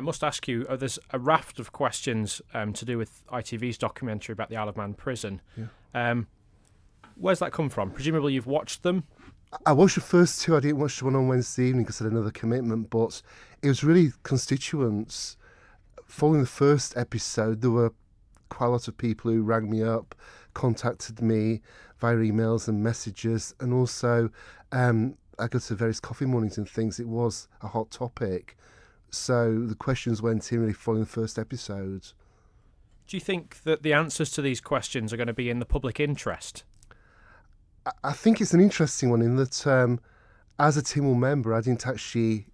must ask you, there's a raft of questions to do with ITV's documentary about the Isle of Man prison. Yeah. Where's that come from? Presumably you've watched them. I watched the first two. I didn't watch the one on Wednesday evening because I had another commitment, but it was really constituents. Following the first episode, there were quite a lot of people who rang me up, contacted me via emails and messages, and also I go to various coffee mornings and things. It was a hot topic. So the questions went in really following the first episode. Do you think that the answers to these questions are going to be in the public interest? I think it's an interesting one in that as a Tynwald member, I didn't actually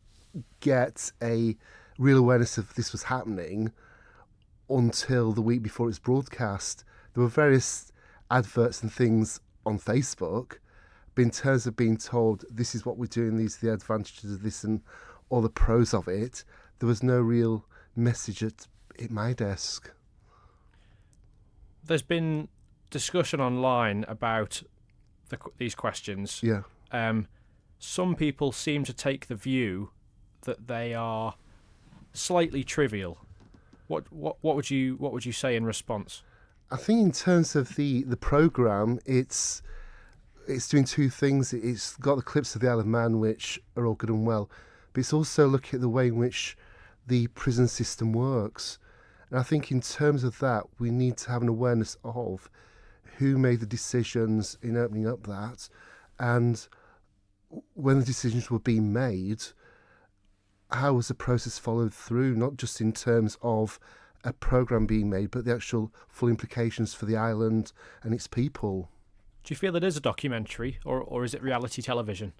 get a real awareness of this was happening until the week before it's broadcast. There were various adverts and things on Facebook, but in terms of being told this is what we're doing, these are the advantages of this and all the pros of it, there was no real message at my desk. There's been discussion online about these questions. Yeah. Some people seem to take the view that they are slightly trivial. What would you say in response? I think in terms of the programme, it's doing two things. It's got the clips of the Isle of Man, which are all good and well, but it's also looking at the way in which the prison system works. And I think in terms of that, we need to have an awareness of who made the decisions in opening up that, and when the decisions were being made, how was the process followed through, not just in terms of a programme being made, but the actual full implications for the island and its people. Do you feel it is a documentary, or is it reality television?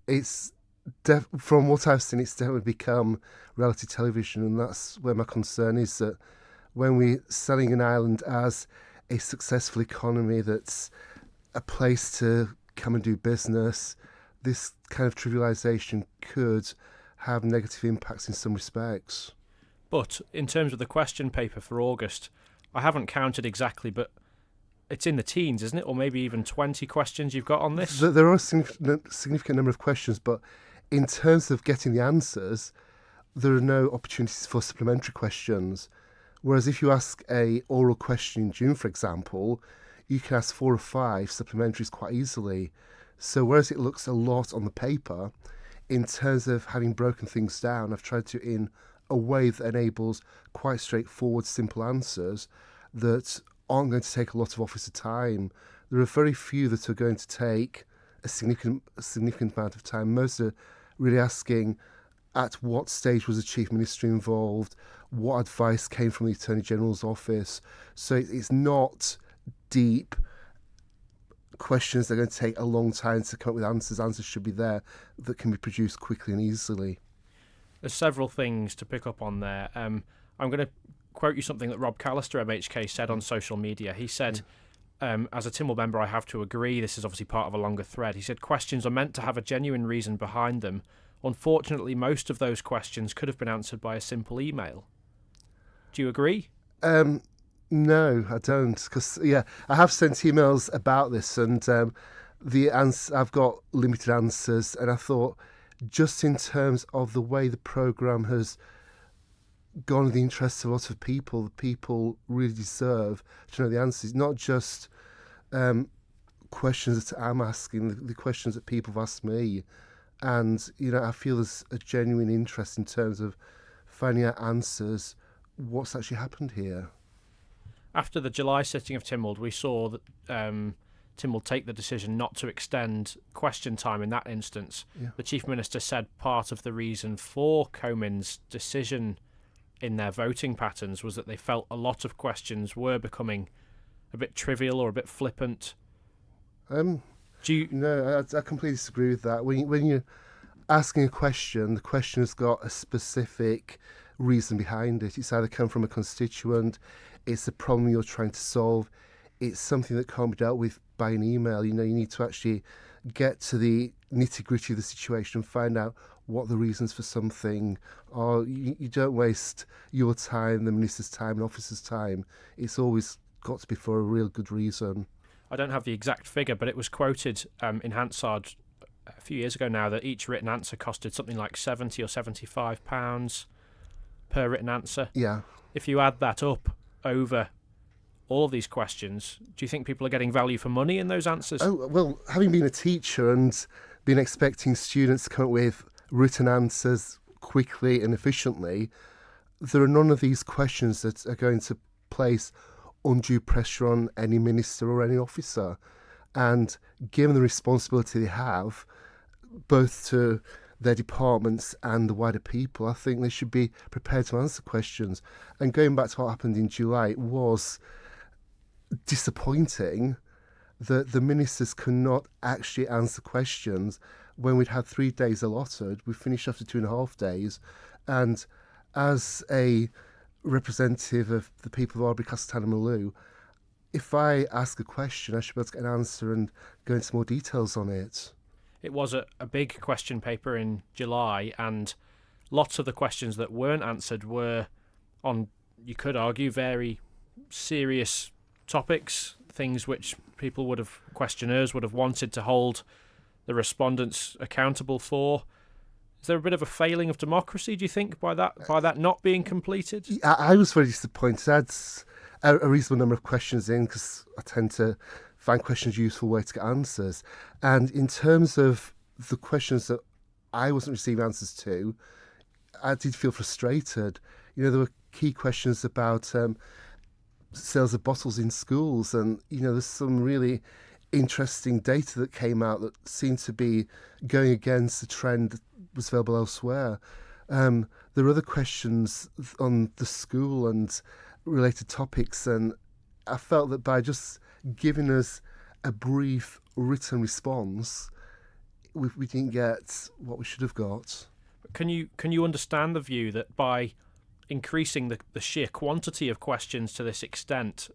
It's from what I've seen, it's definitely become reality television, and that's where my concern is, that when we're selling an island as a successful economy that's a place to come and do business, this kind of trivialisation could have negative impacts in some respects. But in terms of the question paper for August, I haven't counted exactly, but it's in the teens, isn't it? Or maybe even 20 questions you've got on this? There are a significant number of questions, but in terms of getting the answers, there are no opportunities for supplementary questions. Whereas if you ask a oral question in June, for example, you can ask 4 or 5 supplementaries quite easily. So whereas it looks a lot on the paper, in terms of having broken things down, I've tried to in a way that enables quite straightforward, simple answers that aren't going to take a lot of officer time. There are very few that are going to take a significant amount of time. Most are really asking at what stage was the Chief Minister involved, what advice came from the Attorney General's office. So it's not deep questions that are going to take a long time to come up with answers. Answers should be there that can be produced quickly and easily. There's several things to pick up on there. I'm going to quote you something that Rob Callister, MHK, said on social media. He said, as a Tynwald member, I have to agree. This is obviously part of a longer thread. He said, questions are meant to have a genuine reason behind them. Unfortunately, most of those questions could have been answered by a simple email. Do you agree? No, I don't. Because, I have sent emails about this, and I've got limited answers. And I thought, just in terms of the way the programme has gone in the interests of a lot of people, the people really deserve to know the answers, not just questions that I'm asking, the questions that people have asked me. And, I feel there's a genuine interest in terms of finding out answers, what's actually happened here. After the July sitting of Tynwald, we saw that Tynwald take the decision not to extend question time in that instance. Yeah. The Chief Minister said part of the reason for Comyn's decision in their voting patterns was that they felt a lot of questions were becoming a bit trivial or a bit flippant. No, I completely disagree with that. When you're asking a question, the question has got a specific reason behind it. It's either come from a constituent, it's a problem you're trying to solve, it's something that can't be dealt with by an email. You need to actually get to the nitty-gritty of the situation and find out what the reasons for something are. You don't waste your time, the minister's time, and officer's time. It's always got to be for a real good reason. I don't have the exact figure, but it was quoted in Hansard a few years ago now that each written answer costed something like £70 or £75. per written answer. Yeah. If you add that up over all of these questions, do you think people are getting value for money in those answers? Oh, well, having been a teacher and been expecting students to come up with written answers quickly and efficiently, there are none of these questions that are going to place undue pressure on any minister or any officer. And given the responsibility they have, both to their departments and the wider people, I think they should be prepared to answer questions. And going back to what happened in July, it was disappointing that the ministers could not actually answer questions when we'd had 3 days allotted. We finished after 2.5 days. And as a representative of the people of Albury, Castletown and Maloo, if I ask a question, I should be able to get an answer and go into more details on it. It was a big question paper in July, and lots of the questions that weren't answered were on, you could argue, very serious topics, things which questionnaires would have wanted to hold the respondents accountable for. Is there a bit of a failing of democracy, do you think, by that not being completed? I was very disappointed. I had a reasonable number of questions in because I tend to find questions a useful way to get answers. And in terms of the questions that I wasn't receiving answers to, I did feel frustrated. There were key questions about sales of bottles in schools, and there's some really interesting data that came out that seemed to be going against the trend that was available elsewhere. There were other questions on the school and related topics, and I felt that by just giving us a brief written response, we didn't get what we should have got. Can you understand the view that by increasing the sheer quantity of questions to this extent,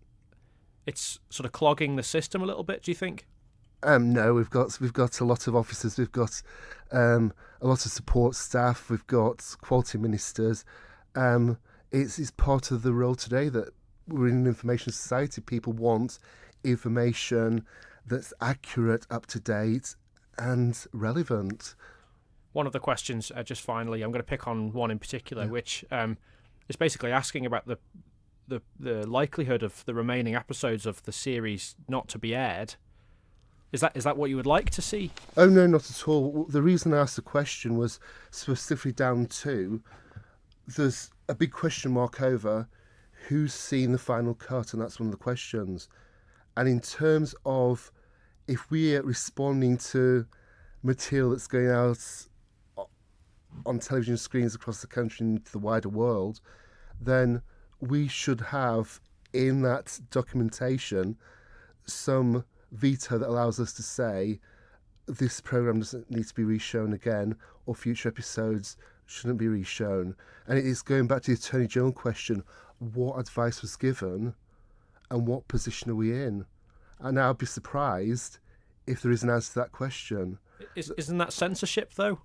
it's sort of clogging the system a little bit, do you think? No, we've got a lot of officers, we've got a lot of support staff, we've got quality ministers. It's part of the role today that we're in an information society. People want information that's accurate, up to date, and relevant. One of the questions, just finally, I'm going to pick on one in particular, which is basically asking about the likelihood of the remaining episodes of the series not to be aired. Is that what you would like to see? Oh, no, not at all. The reason I asked the question was specifically down to there's a big question mark over who's seen the final cut, and that's one of the questions. And in terms of if we are responding to material that's going out on television screens across the country and to the wider world, then we should have in that documentation some veto that allows us to say this programme doesn't need to be reshown again, or future episodes shouldn't be reshown. And it is going back to the Attorney General question, what advice was given and what position are we in? And I'd be surprised if there is an answer to that question. Isn't that censorship, though?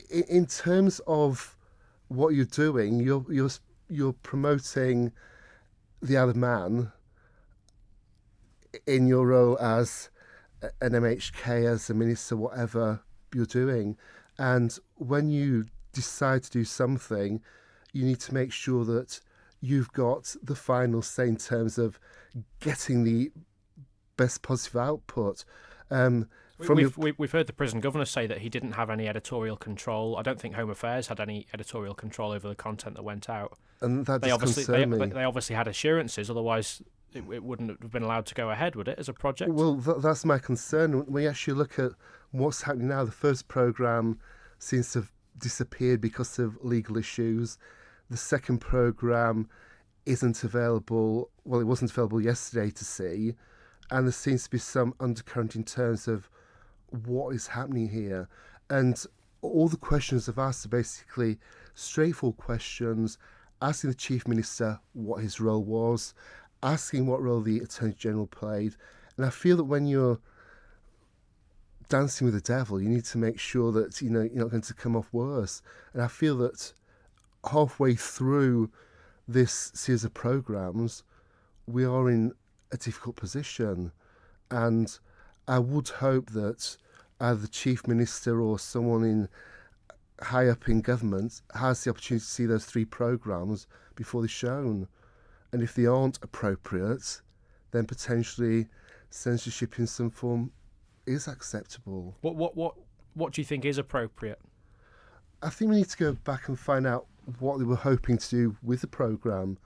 In terms of what you're doing, you're promoting the other man in your role as an MHK, as a minister, whatever you're doing. And when you decide to do something, you need to make sure that you've got the final say in terms of getting the best positive output. We've heard the prison governor say that he didn't have any editorial control. I don't think Home Affairs had any editorial control over the content that went out. And that they they obviously had assurances, otherwise it wouldn't have been allowed to go ahead, would it, as a project? Well, that's my concern. When you actually look at what's happening now, the first programme seems to have disappeared because of legal issues. The second programme isn't available. Well, it wasn't available yesterday to see. And there seems to be some undercurrent in terms of what is happening here. And all the questions I've asked are basically straightforward questions, asking the Chief Minister what his role was, asking what role the Attorney General played. And I feel that when you're dancing with the devil, you need to make sure that you're not going to come off worse. And I feel that halfway through this series of programmes, we are in a difficult position. And I would hope that either the Chief Minister or someone in high up in government has the opportunity to see those 3 programmes before they're shown. And if they aren't appropriate, then potentially censorship in some form is acceptable. What do you think is appropriate? I think we need to go back and find out what they were hoping to do with the programme.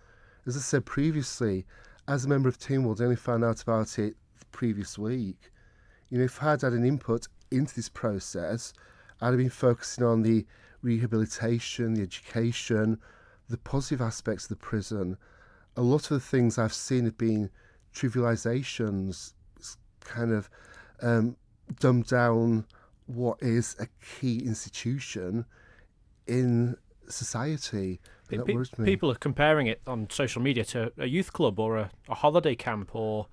As I said previously, as a member of Tynwald, I only found out about it the previous week. If I had an input into this process, I'd have been focusing on the rehabilitation, the education, the positive aspects of the prison. A lot of the things I've seen have been trivialisations, kind of dumb down what is a key institution in society. And that worries me. People are comparing it on social media to a youth club or a holiday camp, or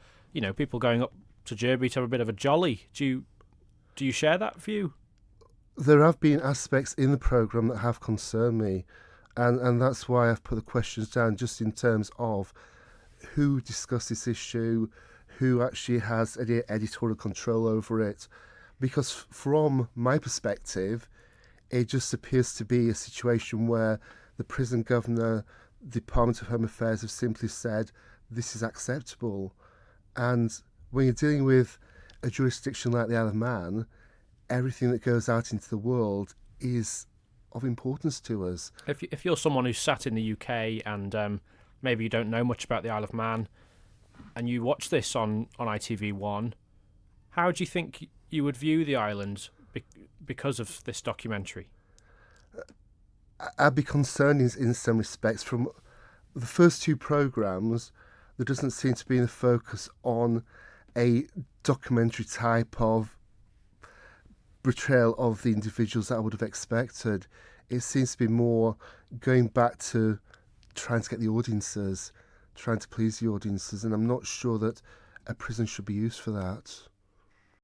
people going up to Derby to have a bit of a jolly. Do you share that view? There have been aspects in the programme that have concerned me, and that's why I've put the questions down, just in terms of who discussed this issue, who actually has any editorial control over it. Because from my perspective, it just appears to be a situation where the prison governor, the Department of Home Affairs have simply said, this is acceptable. And when you're dealing with a jurisdiction like the Isle of Man, everything that goes out into the world is of importance to us. If you're someone who's sat in the UK and maybe you don't know much about the Isle of Man, and you watch this on ITV1, how do you think you would view the island because of this documentary? I'd be concerned in some respects. From the first 2 programmes, there doesn't seem to be a focus on a documentary type of portrayal of the individuals that I would have expected. It seems to be more going back to trying to get the audiences, trying to please the audiences, and I'm not sure that a prison should be used for that.